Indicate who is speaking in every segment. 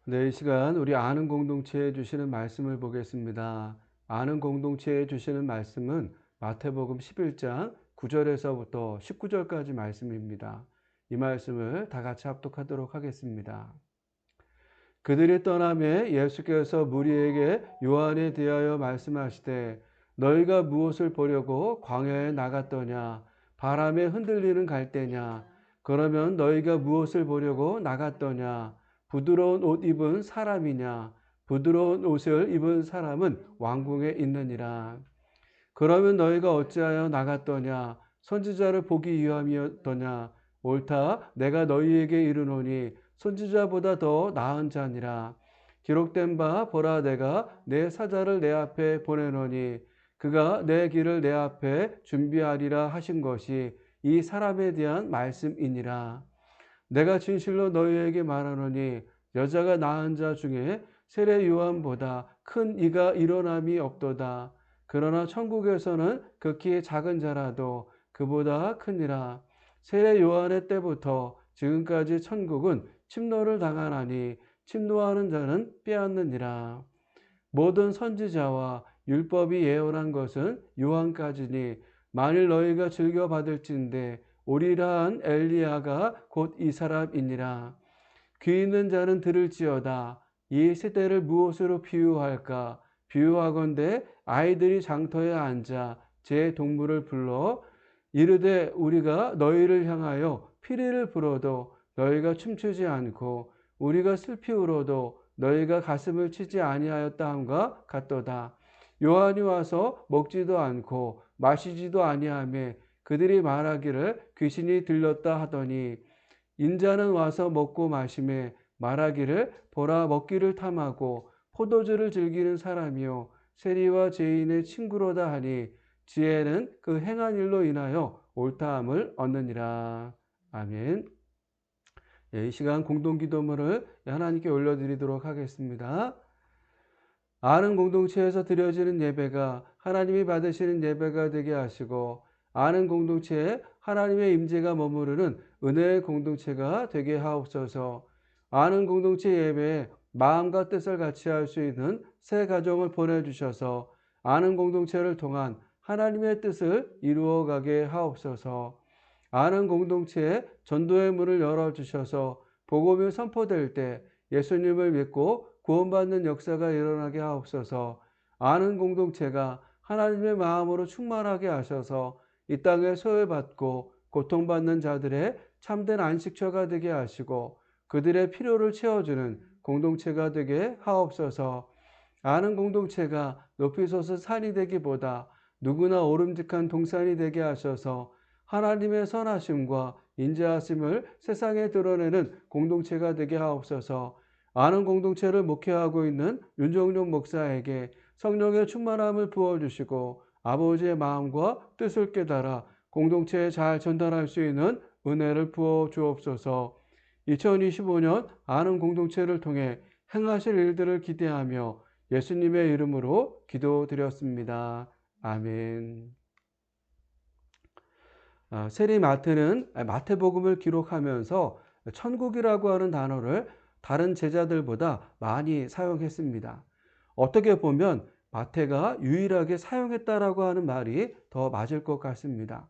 Speaker 1: 네, 이 시간 우리 아는 공동체에 주시는 말씀을 보겠습니다. 아는 공동체에 주시는 말씀은 마태복음 11장 9절에서부터 19절까지 말씀입니다. 이 말씀을 다 같이 합독하도록 하겠습니다. 그들이 떠나매 예수께서 무리에게 요한에 대하여 말씀하시되 너희가 무엇을 보려고 광야에 나갔더냐? 바람에 흔들리는 갈대냐? 그러면 너희가 무엇을 보려고 나갔더냐? 부드러운 옷 입은 사람이냐? 부드러운 옷을 입은 사람은 왕궁에 있느니라. 그러면 너희가 어찌하여 나갔더냐? 선지자를 보기 위함이었더냐? 옳다. 내가 너희에게 이르노니 선지자보다 더 나은 자니라. 기록된 바 보라 내가 내 사자를 내 앞에 보내노니 그가 내 길을 내 앞에 준비하리라 하신 것이 이 사람에 대한 말씀이니라. 내가 진실로 너희에게 말하노니 여자가 낳은 자 중에 세례 요한보다 큰 이가 일어남이 없도다. 그러나 천국에서는 극히 작은 자라도 그보다 크니라. 세례 요한의 때부터 지금까지 천국은 침노를 당하나니 침노하는 자는 빼앗느니라. 모든 선지자와 율법이 예언한 것은 요한까지니 만일 너희가 즐겨 받을진대 오리라 한 엘리야가 곧 이 사람이니라. 귀 있는 자는 들을지어다. 이 세대를 무엇으로 비유할까? 비유하건대 아이들이 장터에 앉아 제 동물을 불러 이르되 우리가 너희를 향하여 피리를 불어도 너희가 춤추지 않고 우리가 슬피 울어도 너희가 가슴을 치지 아니하였다 함과 같도다. 요한이 와서 먹지도 않고 마시지도 아니하며 그들이 말하기를 귀신이 들렸다 하더니 인자는 와서 먹고 마시며 말하기를 보라 먹기를 탐하고 포도주를 즐기는 사람이요 세리와 죄인의 친구로다 하니 지혜는 그 행한 일로 인하여 옳다함을 얻느니라. 아멘. 이 시간 공동기도문을 하나님께 올려드리도록 하겠습니다. 아는 공동체에서 드려지는 예배가 하나님이 받으시는 예배가 되게 하시고 아는 공동체에 하나님의 임재가 머무르는 은혜의 공동체가 되게 하옵소서. 아는 공동체 예배에 마음과 뜻을 같이 할 수 있는 새 가정을 보내주셔서 아는 공동체를 통한 하나님의 뜻을 이루어가게 하옵소서. 아는 공동체에 전도의 문을 열어주셔서 복음이 선포될 때 예수님을 믿고 구원받는 역사가 일어나게 하옵소서. 아는 공동체가 하나님의 마음으로 충만하게 하셔서 이 땅에 소외받고 고통받는 자들의 참된 안식처가 되게 하시고 그들의 필요를 채워주는 공동체가 되게 하옵소서. 아는 공동체가 높이 솟은 산이 되기보다 누구나 오름직한 동산이 되게 하셔서 하나님의 선하심과 인자하심을 세상에 드러내는 공동체가 되게 하옵소서. 아는 공동체를 목회하고 있는 윤종룡 목사에게 성령의 충만함을 부어주시고 아버지의 마음과 뜻을 깨달아 공동체에 잘 전달할 수 있는 은혜를 부어 주옵소서. 2025년 아는 공동체를 통해 행하실 일들을 기대하며 예수님의 이름으로 기도드렸습니다. 아멘. 세리 마태는 마태복음을 기록하면서 천국이라고 하는 단어를 다른 제자들보다 많이 사용했습니다. 어떻게 보면 마태가 유일하게 사용했다라고 하는 말이 더 맞을 것 같습니다.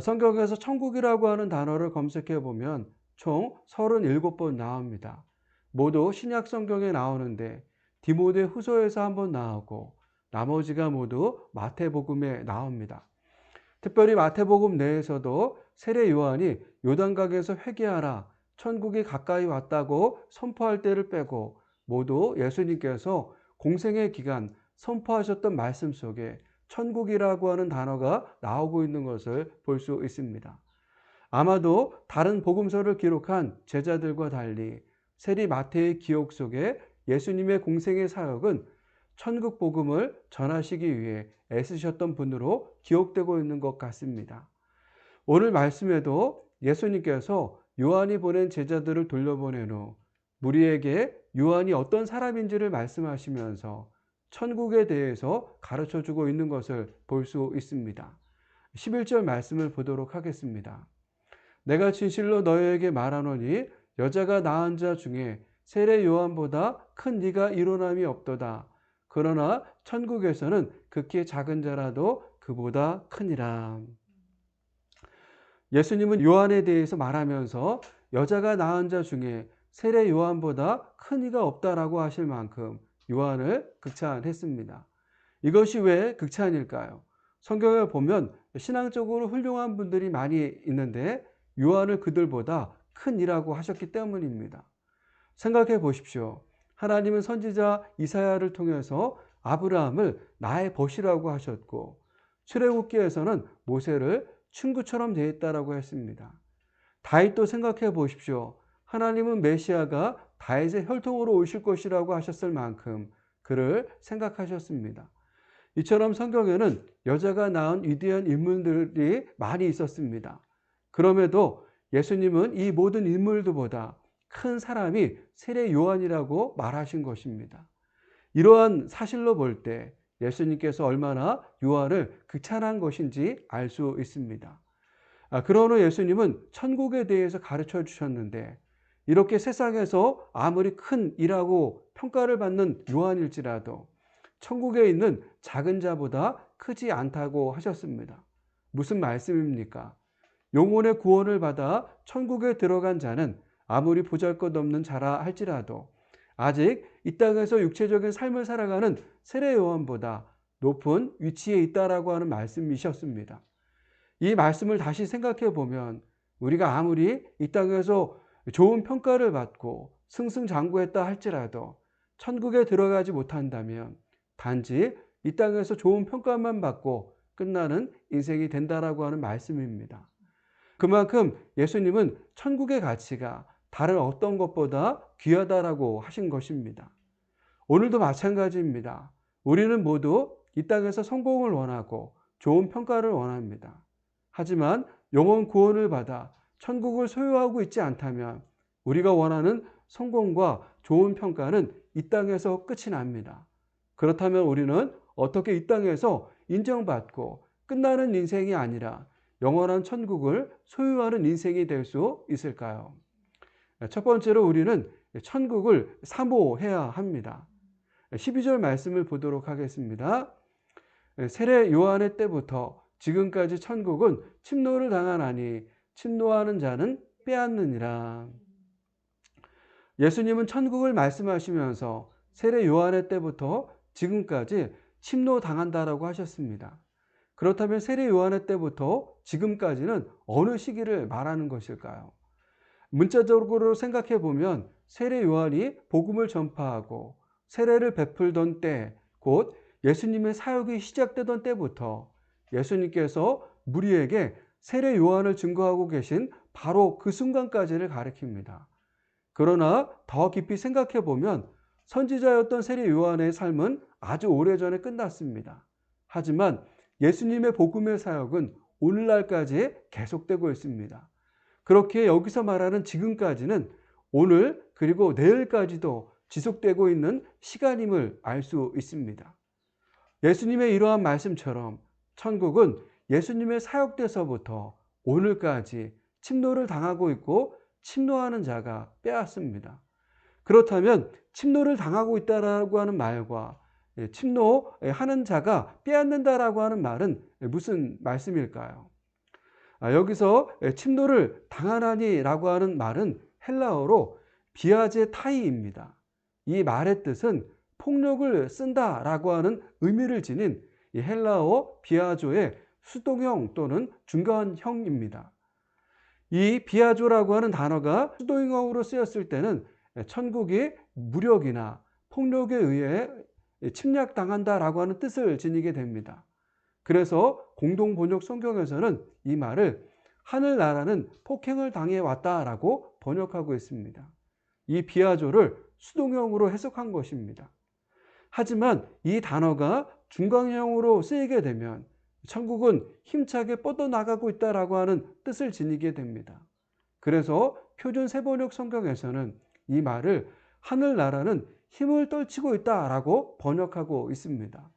Speaker 1: 성경에서 천국이라고 하는 단어를 검색해 보면 총 37번 나옵니다. 모두 신약 성경에 나오는데 디모데 후서에서 한번 나오고 나머지가 모두 마태복음에 나옵니다. 특별히 마태복음 내에서도 세례 요한이 요단강에서 회개하라 천국이 가까이 왔다고 선포할 때를 빼고 모두 예수님께서 공생의 기간 선포하셨던 말씀 속에 천국이라고 하는 단어가 나오고 있는 것을 볼 수 있습니다. 아마도 다른 복음서를 기록한 제자들과 달리 세리 마태의 기억 속에 예수님의 공생의 사역은 천국 복음을 전하시기 위해 애쓰셨던 분으로 기억되고 있는 것 같습니다. 오늘 말씀에도 예수님께서 요한이 보낸 제자들을 돌려보낸 후 무리에게 요한이 어떤 사람인지를 말씀하시면서 천국에 대해서 가르쳐주고 있는 것을 볼 수 있습니다. 11절 말씀을 보도록 하겠습니다. 내가 진실로 너희에게 말하노니 여자가 낳은 자 중에 세례 요한보다 큰 이가 일어남이 없도다. 그러나 천국에서는 극히 작은 자라도 그보다 크니라. 예수님은 요한에 대해서 말하면서 여자가 낳은 자 중에 세례 요한보다 큰 이가 없다라고 하실 만큼 요한을 극찬했습니다. 이것이 왜 극찬일까요? 성경을 보면 신앙적으로 훌륭한 분들이 많이 있는데 요한을 그들보다 큰 이라고 하셨기 때문입니다. 생각해 보십시오. 하나님은 선지자 이사야를 통해서 아브라함을 나의 벗이라고 하셨고 출애굽기에서는 모세를 친구처럼 대했다라고 했습니다. 다윗도 생각해 보십시오. 하나님은 메시아가 다윗의 혈통으로 오실 것이라고 하셨을 만큼 그를 생각하셨습니다. 이처럼 성경에는 여자가 낳은 위대한 인물들이 많이 있었습니다. 그럼에도 예수님은 이 모든 인물들보다 큰 사람이 세례 요한이라고 말하신 것입니다. 이러한 사실로 볼 때 예수님께서 얼마나 요한을 극찬한 것인지 알 수 있습니다. 그런 후 예수님은 천국에 대해서 가르쳐 주셨는데 이렇게 세상에서 아무리 큰 이라고 평가를 받는 요한일지라도 천국에 있는 작은 자보다 크지 않다고 하셨습니다. 무슨 말씀입니까? 영혼의 구원을 받아 천국에 들어간 자는 아무리 보잘것없는 자라 할지라도 아직 이 땅에서 육체적인 삶을 살아가는 세례 요한보다 높은 위치에 있다라고 하는 말씀이셨습니다. 이 말씀을 다시 생각해 보면 우리가 아무리 이 땅에서 좋은 평가를 받고 승승장구했다 할지라도 천국에 들어가지 못한다면 단지 이 땅에서 좋은 평가만 받고 끝나는 인생이 된다라고 하는 말씀입니다. 그만큼 예수님은 천국의 가치가 다른 어떤 것보다 귀하다라고 하신 것입니다. 오늘도 마찬가지입니다. 우리는 모두 이 땅에서 성공을 원하고 좋은 평가를 원합니다. 하지만 영혼 구원을 받아 천국을 소유하고 있지 않다면 우리가 원하는 성공과 좋은 평가는 이 땅에서 끝이 납니다. 그렇다면 우리는 어떻게 이 땅에서 인정받고 끝나는 인생이 아니라 영원한 천국을 소유하는 인생이 될 수 있을까요? 첫 번째로 우리는 천국을 사모해야 합니다. 12절 말씀을 보도록 하겠습니다. 세례 요한의 때부터 지금까지 천국은 침노를 당하나니 침노하는 자는 빼앗느니라. 예수님은 천국을 말씀하시면서 세례 요한의 때부터 지금까지 침노당한다라고 하셨습니다. 그렇다면 세례 요한의 때부터 지금까지는 어느 시기를 말하는 것일까요? 문자적으로 생각해 보면 세례 요한이 복음을 전파하고 세례를 베풀던 때, 곧 예수님의 사역이 시작되던 때부터 예수님께서 무리에게 세례 요한을 증거하고 계신 바로 그 순간까지를 가리킵니다. 그러나 더 깊이 생각해 보면 선지자였던 세례 요한의 삶은 아주 오래전에 끝났습니다. 하지만 예수님의 복음의 사역은 오늘날까지 계속되고 있습니다. 그렇게 여기서 말하는 지금까지는 오늘 그리고 내일까지도 지속되고 있는 시간임을 알 수 있습니다. 예수님의 이러한 말씀처럼 천국은 예수님의 사역 때서부터 오늘까지 침노를 당하고 있고 침노하는 자가 빼앗습니다. 그렇다면 침노를 당하고 있다라고 하는 말과 침노하는 자가 빼앗는다라고 하는 말은 무슨 말씀일까요? 여기서 침노를 당하나니라고 하는 말은 헬라어로 비아제 타이입니다. 이 말의 뜻은 폭력을 쓴다라고 하는 의미를 지닌 이 헬라어 비아조의 수동형 또는 중간형입니다. 이 비아조라고 하는 단어가 수동형으로 쓰였을 때는 천국이 무력이나 폭력에 의해 침략당한다라고 하는 뜻을 지니게 됩니다. 그래서 공동번역 성경에서는 이 말을 하늘나라는 폭행을 당해 왔다라고 번역하고 있습니다. 이 비아조를 수동형으로 해석한 것입니다. 하지만 이 단어가 중간형으로 쓰이게 되면 천국은 힘차게 뻗어나가고 있다라고 하는 뜻을 지니게 됩니다. 그래서 표준 세번역 성경에서는 이 말을 하늘나라는 힘을 떨치고 있다라고 번역하고 있습니다.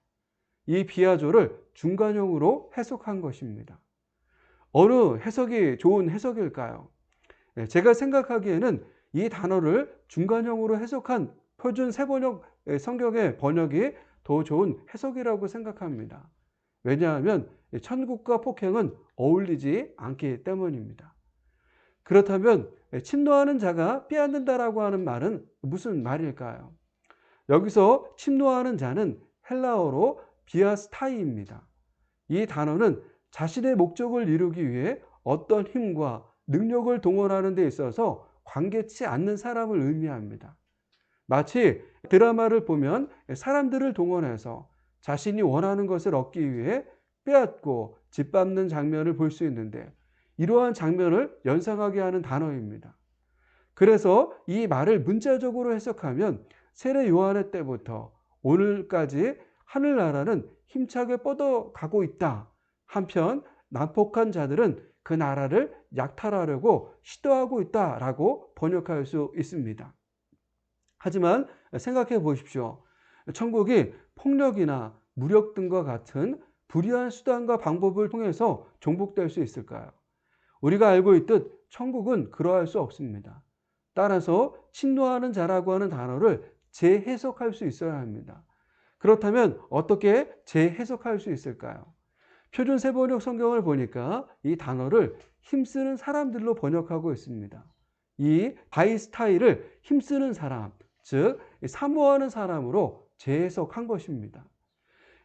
Speaker 1: 이 비아조를 중간형으로 해석한 것입니다. 어느 해석이 좋은 해석일까요? 제가 생각하기에는 이 단어를 중간형으로 해석한 표준 세번역 성경의 번역이 더 좋은 해석이라고 생각합니다. 왜냐하면 천국과 폭행은 어울리지 않기 때문입니다. 그렇다면 침노하는 자가 빼앗는다라고 하는 말은 무슨 말일까요? 여기서 침노하는 자는 헬라어로 비아스타이입니다. 이 단어는 자신의 목적을 이루기 위해 어떤 힘과 능력을 동원하는 데 있어서 관계치 않는 사람을 의미합니다. 마치 드라마를 보면 사람들을 동원해서 자신이 원하는 것을 얻기 위해 빼앗고 짓밟는 장면을 볼 수 있는데, 이러한 장면을 연상하게 하는 단어입니다. 그래서 이 말을 문자적으로 해석하면 세례 요한의 때부터 오늘까지 하늘나라는 힘차게 뻗어가고 있다. 한편 난폭한 자들은 그 나라를 약탈하려고 시도하고 있다라고 번역할 수 있습니다. 하지만 생각해 보십시오. 천국이 폭력이나 무력 등과 같은 불의한 수단과 방법을 통해서 정복될 수 있을까요? 우리가 알고 있듯 천국은 그러할 수 없습니다. 따라서 침노하는 자라고 하는 단어를 재해석할 수 있어야 합니다. 그렇다면 어떻게 재해석할 수 있을까요? 표준 세번역 성경을 보니까 이 단어를 힘쓰는 사람들로 번역하고 있습니다. 이 바이스타이를 힘쓰는 사람, 즉 사모하는 사람으로 재해석한 것입니다.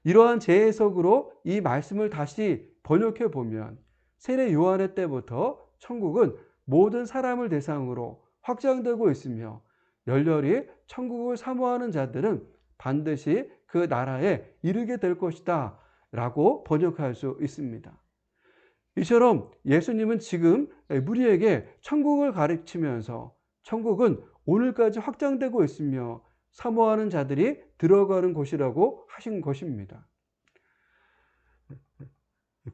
Speaker 1: 이러한 재해석으로 이 말씀을 다시 번역해 보면 세례 요한의 때부터 천국은 모든 사람을 대상으로 확장되고 있으며, 열렬히 천국을 사모하는 자들은 반드시 그 나라에 이르게 될 것이다 라고 번역할 수 있습니다. 이처럼 예수님은 지금 무리에게 천국을 가르치면서 천국은 오늘까지 확장되고 있으며 사모하는 자들이 들어가는 곳이라고 하신 것입니다.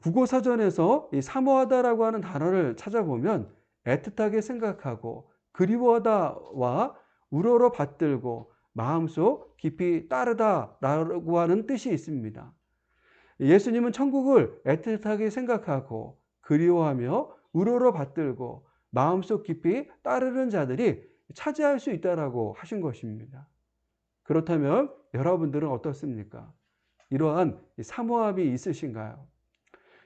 Speaker 1: 국어사전에서 이 사모하다라고 하는 단어를 찾아보면 애틋하게 생각하고 그리워하다와 우러러 받들고 마음속 깊이 따르다라고 하는 뜻이 있습니다. 예수님은 천국을 애틋하게 생각하고 그리워하며 우러러 받들고 마음속 깊이 따르는 자들이 차지할 수 있다라고 하신 것입니다. 그렇다면 여러분들은 어떻습니까? 이러한 사모함이 있으신가요?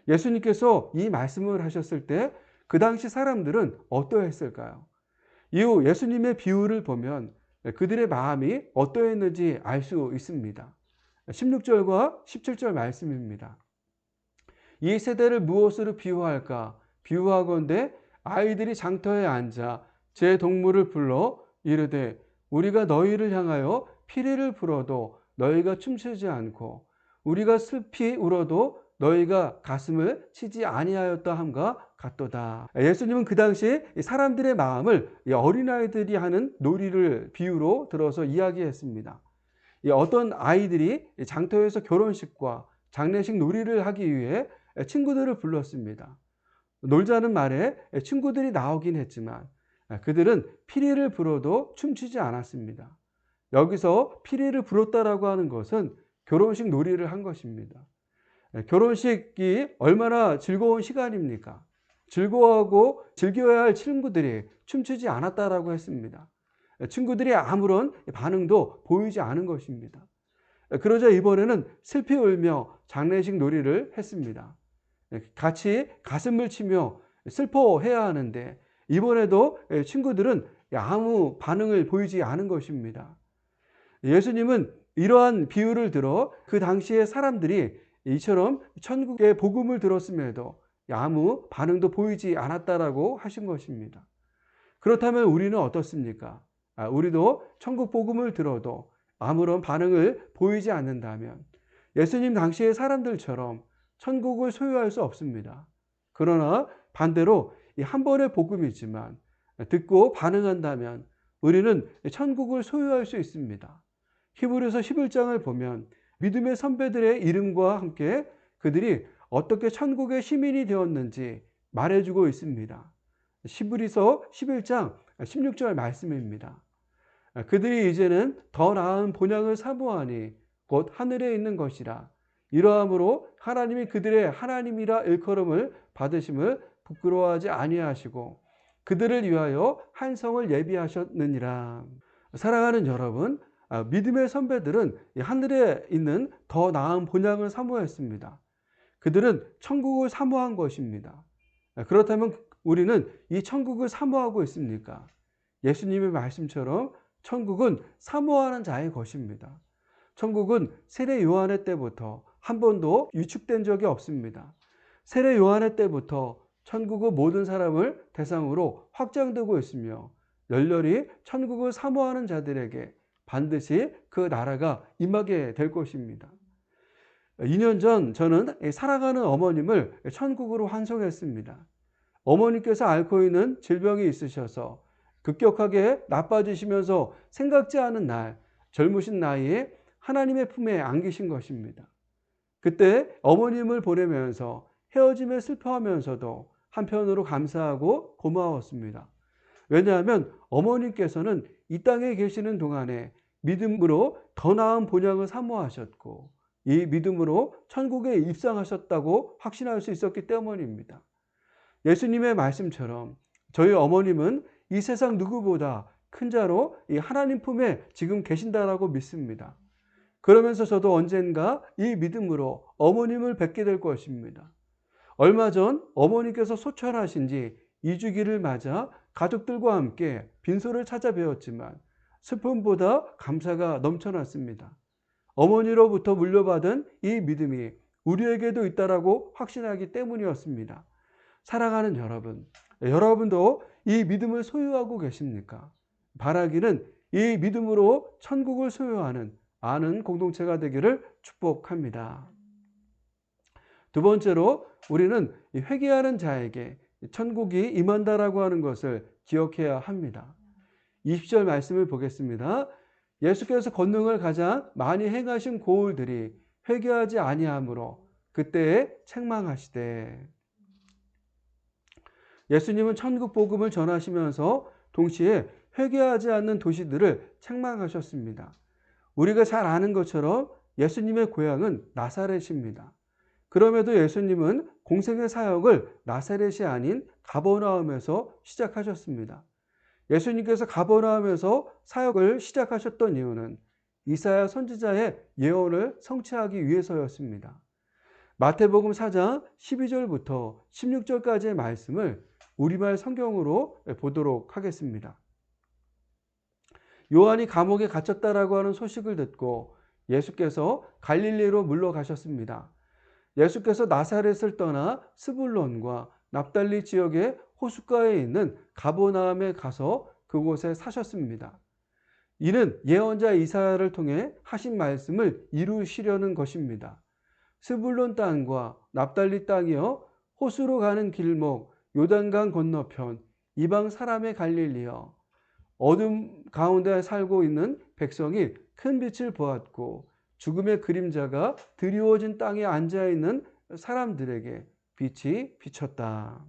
Speaker 1: 예수님께서 이 말씀을 하셨을 때 그 당시 사람들은 어떠했을까요? 이후 예수님의 비유를 보면 그들의 마음이 어떠했는지 알 수 있습니다. 16절과 17절 말씀입니다. 이 세대를 무엇으로 비유할까? 비유하건대 아이들이 장터에 앉아 제 동물을 불러 이르되 우리가 너희를 향하여 피리를 불어도 너희가 춤추지 않고 우리가 슬피 울어도 너희가 가슴을 치지 아니하였다 함과 같도다. 예수님은 그 당시 사람들의 마음을 어린아이들이 하는 놀이를 비유로 들어서 이야기했습니다. 어떤 아이들이 장터에서 결혼식과 장례식 놀이를 하기 위해 친구들을 불렀습니다. 놀자는 말에 친구들이 나오긴 했지만 그들은 피리를 불어도 춤추지 않았습니다. 여기서 피리를 불었다라고 하는 것은 결혼식 놀이를 한 것입니다. 결혼식이 얼마나 즐거운 시간입니까? 즐거워하고 즐겨야 할 친구들이 춤추지 않았다라고 했습니다. 친구들이 아무런 반응도 보이지 않은 것입니다. 그러자 이번에는 슬피 울며 장례식 놀이를 했습니다. 같이 가슴을 치며 슬퍼해야 하는데 이번에도 친구들은 아무 반응을 보이지 않은 것입니다. 예수님은 이러한 비유를 들어 그 당시의 사람들이 이처럼 천국의 복음을 들었음에도 아무 반응도 보이지 않았다라고 하신 것입니다. 그렇다면 우리는 어떻습니까? 우리도 천국 복음을 들어도 아무런 반응을 보이지 않는다면 예수님 당시의 사람들처럼 천국을 소유할 수 없습니다. 그러나 반대로 이 한 번의 복음이지만 듣고 반응한다면 우리는 천국을 소유할 수 있습니다. 히브리서 11장을 보면 믿음의 선배들의 이름과 함께 그들이 어떻게 천국의 시민이 되었는지 말해주고 있습니다. 히브리서 11장 16절 말씀입니다. 그들이 이제는 더 나은 본향을 사모하니 곧 하늘에 있는 것이라. 이러함으로 하나님이 그들의 하나님이라 일컬음을 받으심을 부끄러워하지 아니하시고 그들을 위하여 한 성을 예비하셨느니라. 사랑하는 여러분, 믿음의 선배들은 하늘에 있는 더 나은 본향을 사모했습니다. 그들은 천국을 사모한 것입니다. 그렇다면 우리는 이 천국을 사모하고 있습니까? 예수님의 말씀처럼 천국은 사모하는 자의 것입니다. 천국은 세례 요한의 때부터 한 번도 유축된 적이 없습니다. 세례 요한의 때부터 천국은 모든 사람을 대상으로 확장되고 있으며 열렬히 천국을 사모하는 자들에게 반드시 그 나라가 임하게 될 것입니다. 2년 전 저는 사랑하는 어머님을 천국으로 환송했습니다. 어머니께서 앓고 있는 질병이 있으셔서 급격하게 나빠지시면서 생각지 않은 날, 젊으신 나이에 하나님의 품에 안기신 것입니다. 그때 어머님을 보내면서 헤어짐에 슬퍼하면서도 한편으로 감사하고 고마웠습니다. 왜냐하면 어머니께서는 이 땅에 계시는 동안에 믿음으로 더 나은 본향을 사모하셨고 이 믿음으로 천국에 입성하셨다고 확신할 수 있었기 때문입니다. 예수님의 말씀처럼 저희 어머님은 이 세상 누구보다 큰 자로 이 하나님 품에 지금 계신다라고 믿습니다. 그러면서 저도 언젠가 이 믿음으로 어머님을 뵙게 될 것입니다. 얼마 전 어머니께서 소천하신 지 2주기를 맞아 가족들과 함께 빈소를 찾아뵈었지만 슬픔보다 감사가 넘쳐났습니다. 어머니로부터 물려받은 이 믿음이 우리에게도 있다라고 확신하기 때문이었습니다. 사랑하는 여러분, 여러분도 이 믿음을 소유하고 계십니까? 바라기는 이 믿음으로 천국을 소유하는 아는 공동체가 되기를 축복합니다. 두 번째로 우리는 회개하는 자에게 천국이 임한다라고 하는 것을 기억해야 합니다. 20절 말씀을 보겠습니다. 예수께서 권능을 가장 많이 행하신 고울들이 회개하지 아니하므로 그때에 책망하시되. 예수님은 천국 복음을 전하시면서 동시에 회개하지 않는 도시들을 책망하셨습니다. 우리가 잘 아는 것처럼 예수님의 고향은 나사렛입니다. 그럼에도 예수님은 공생의 사역을 나사렛이 아닌 가버나움에서 시작하셨습니다. 예수님께서 가버나움에서 사역을 시작하셨던 이유는 이사야 선지자의 예언을 성취하기 위해서였습니다. 마태복음 4장 12절부터 16절까지의 말씀을 우리말 성경으로 보도록 하겠습니다. 요한이 감옥에 갇혔다라고 하는 소식을 듣고 예수께서 갈릴리로 물러가셨습니다. 예수께서 나사렛을 떠나 스불론과 납달리 지역의 호숫가에 있는 가버나움에 가서 그곳에 사셨습니다. 이는 예언자 이사야를 통해 하신 말씀을 이루시려는 것입니다. 스불론 땅과 납달리 땅이여 호수로 가는 길목 요단강 건너편 이방 사람의 갈릴리여 어둠 가운데 살고 있는 백성이 큰 빛을 보았고 죽음의 그림자가 드리워진 땅에 앉아있는 사람들에게 빛이 비쳤다.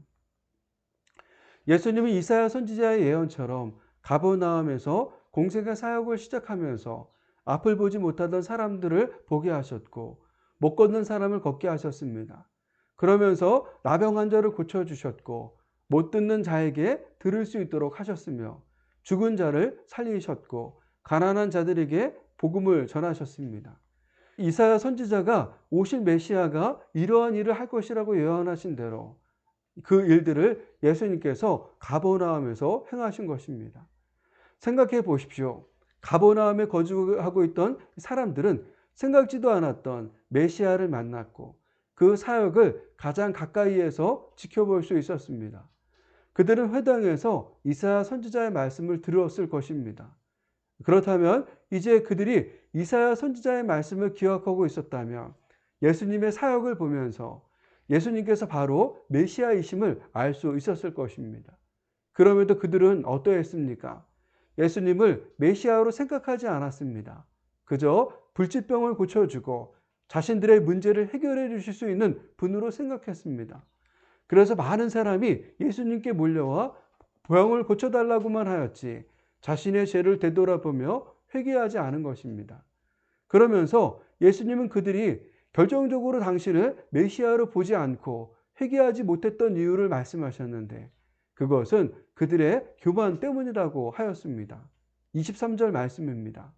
Speaker 1: 예수님은 이사야 선지자의 예언처럼 가버나움에서 공생의 사역을 시작하면서 앞을 보지 못하던 사람들을 보게 하셨고 못 걷는 사람을 걷게 하셨습니다. 그러면서 나병 환자를 고쳐주셨고 못 듣는 자에게 들을 수 있도록 하셨으며 죽은 자를 살리셨고 가난한 자들에게 복음을 전하셨습니다. 이사야 선지자가 오실 메시아가 이러한 일을 할 것이라고 예언하신 대로 그 일들을 예수님께서 가버나움에서 행하신 것입니다. 생각해 보십시오. 가버나움에 거주하고 있던 사람들은 생각지도 않았던 메시아를 만났고 그 사역을 가장 가까이에서 지켜볼 수 있었습니다. 그들은 회당에서 이사야 선지자의 말씀을 들었을 것입니다. 그렇다면 이제 그들이 이사야 선지자의 말씀을 기억하고 있었다면 예수님의 사역을 보면서 예수님께서 바로 메시아이심을 알 수 있었을 것입니다. 그럼에도 그들은 어떠했습니까? 예수님을 메시아로 생각하지 않았습니다. 그저 불치병을 고쳐주고 자신들의 문제를 해결해 주실 수 있는 분으로 생각했습니다. 그래서 많은 사람이 예수님께 몰려와 병을 고쳐달라고만 하였지 자신의 죄를 되돌아보며 회개하지 않은 것입니다. 그러면서 예수님은 그들이 결정적으로 당신을 메시아로 보지 않고 회개하지 못했던 이유를 말씀하셨는데 그것은 그들의 교만 때문이라고 하였습니다. 23절 말씀입니다.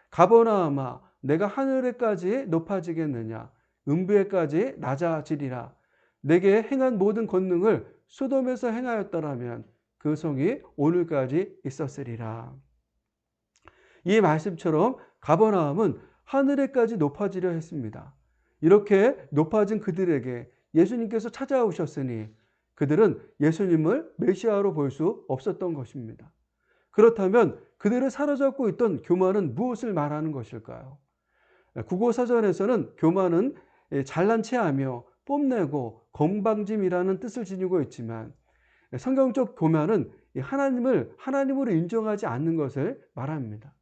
Speaker 1: 가버나움아 내가 하늘에까지 높아지겠느냐 음부에까지 낮아지리라. 내게 행한 모든 권능을 소돔에서 행하였더라면 그 성이 오늘까지 있었으리라. 이 말씀처럼 가버나움은 하늘에까지 높아지려 했습니다. 이렇게 높아진 그들에게 예수님께서 찾아오셨으니 그들은 예수님을 메시아로 볼 수 없었던 것입니다. 그렇다면 그들을 사로잡고 있던 교만은 무엇을 말하는 것일까요? 국어사전에서는 교만은 잘난 체하며 뽐내고 건방짐이라는 뜻을 지니고 있지만 성경적 교만은 하나님으로 인정하지 않는 것을 말합니다.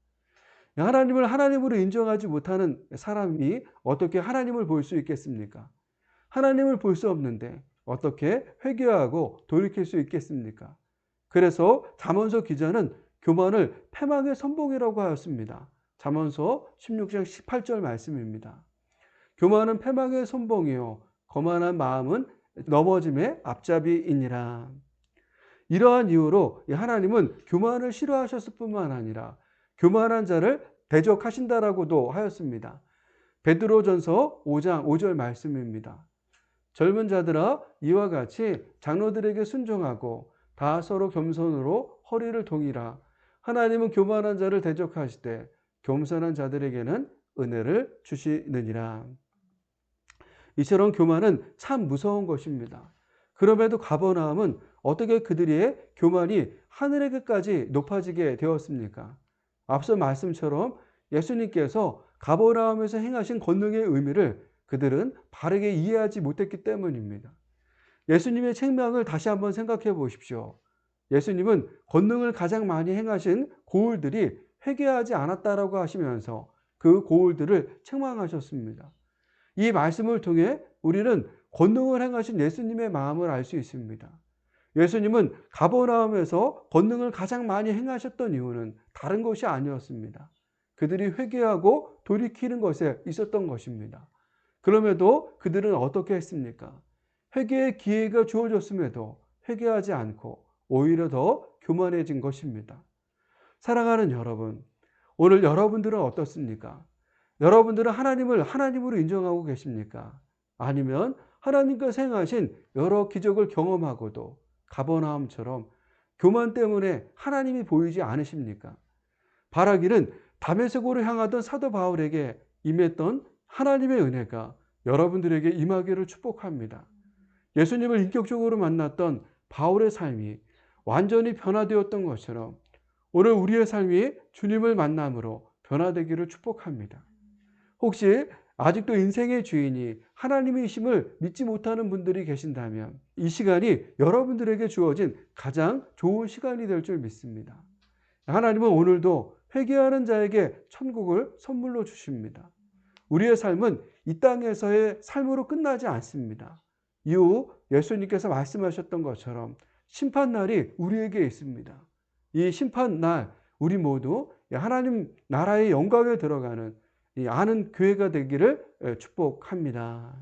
Speaker 1: 하나님을 하나님으로 인정하지 못하는 사람이 어떻게 하나님을 볼 수 있겠습니까? 하나님을 볼 수 없는데 어떻게 회개하고 돌이킬 수 있겠습니까? 그래서 잠언서 기자는 교만을 패망의 선봉이라고 하였습니다. 잠언서 16장 18절 말씀입니다. 교만은 패망의 선봉이요 거만한 마음은 넘어짐의 앞잡이이니라. 이러한 이유로 하나님은 교만을 싫어하셨을 뿐만 아니라 교만한 자를 대적하신다라고도 하였습니다. 베드로전서 5장 5절 말씀입니다. 젊은 자들아 이와 같이 장로들에게 순종하고 다 서로 겸손으로 허리를 동이라. 하나님은 교만한 자를 대적하시되 겸손한 자들에게는 은혜를 주시느니라. 이처럼 교만은 참 무서운 것입니다. 그럼에도 가버나움은 어떻게 그들의 교만이 하늘에게까지 높아지게 되었습니까? 앞서 말씀처럼 예수님께서 가버나움에서 행하신 권능의 의미를 그들은 바르게 이해하지 못했기 때문입니다. 예수님의 책망을 다시 한번 생각해 보십시오. 예수님은 권능을 가장 많이 행하신 고울들이 회개하지 않았다라고 하시면서 그 고울들을 책망하셨습니다. 이 말씀을 통해 우리는 권능을 행하신 예수님의 마음을 알 수 있습니다. 예수님은 가버나움에서 권능을 가장 많이 행하셨던 이유는 다른 것이 아니었습니다. 그들이 회개하고 돌이키는 것에 있었던 것입니다. 그럼에도 그들은 어떻게 했습니까? 회개의 기회가 주어졌음에도 회개하지 않고 오히려 더 교만해진 것입니다. 사랑하는 여러분, 오늘 여러분들은 어떻습니까? 여러분들은 하나님을 하나님으로 인정하고 계십니까? 아니면 하나님께서 행하신 여러 기적을 경험하고도 가버나움처럼 교만 때문에 하나님이 보이지 않으십니까? 바라기는 다메섹으로 향하던 사도 바울에게 임했던 하나님의 은혜가 여러분들에게 임하기를 축복합니다. 예수님을 인격적으로 만났던 바울의 삶이 완전히 변화되었던 것처럼 오늘 우리의 삶이 주님을 만남으로 변화되기를 축복합니다. 혹시 아직도 인생의 주인이 하나님이심을 믿지 못하는 분들이 계신다면 이 시간이 여러분들에게 주어진 가장 좋은 시간이 될 줄 믿습니다. 하나님은 오늘도 회개하는 자에게 천국을 선물로 주십니다. 우리의 삶은 이 땅에서의 삶으로 끝나지 않습니다. 이후 예수님께서 말씀하셨던 것처럼 심판날이 우리에게 있습니다. 이 심판날 우리 모두 하나님 나라의 영광에 들어가는 이 아는 교회가 되기를 축복합니다.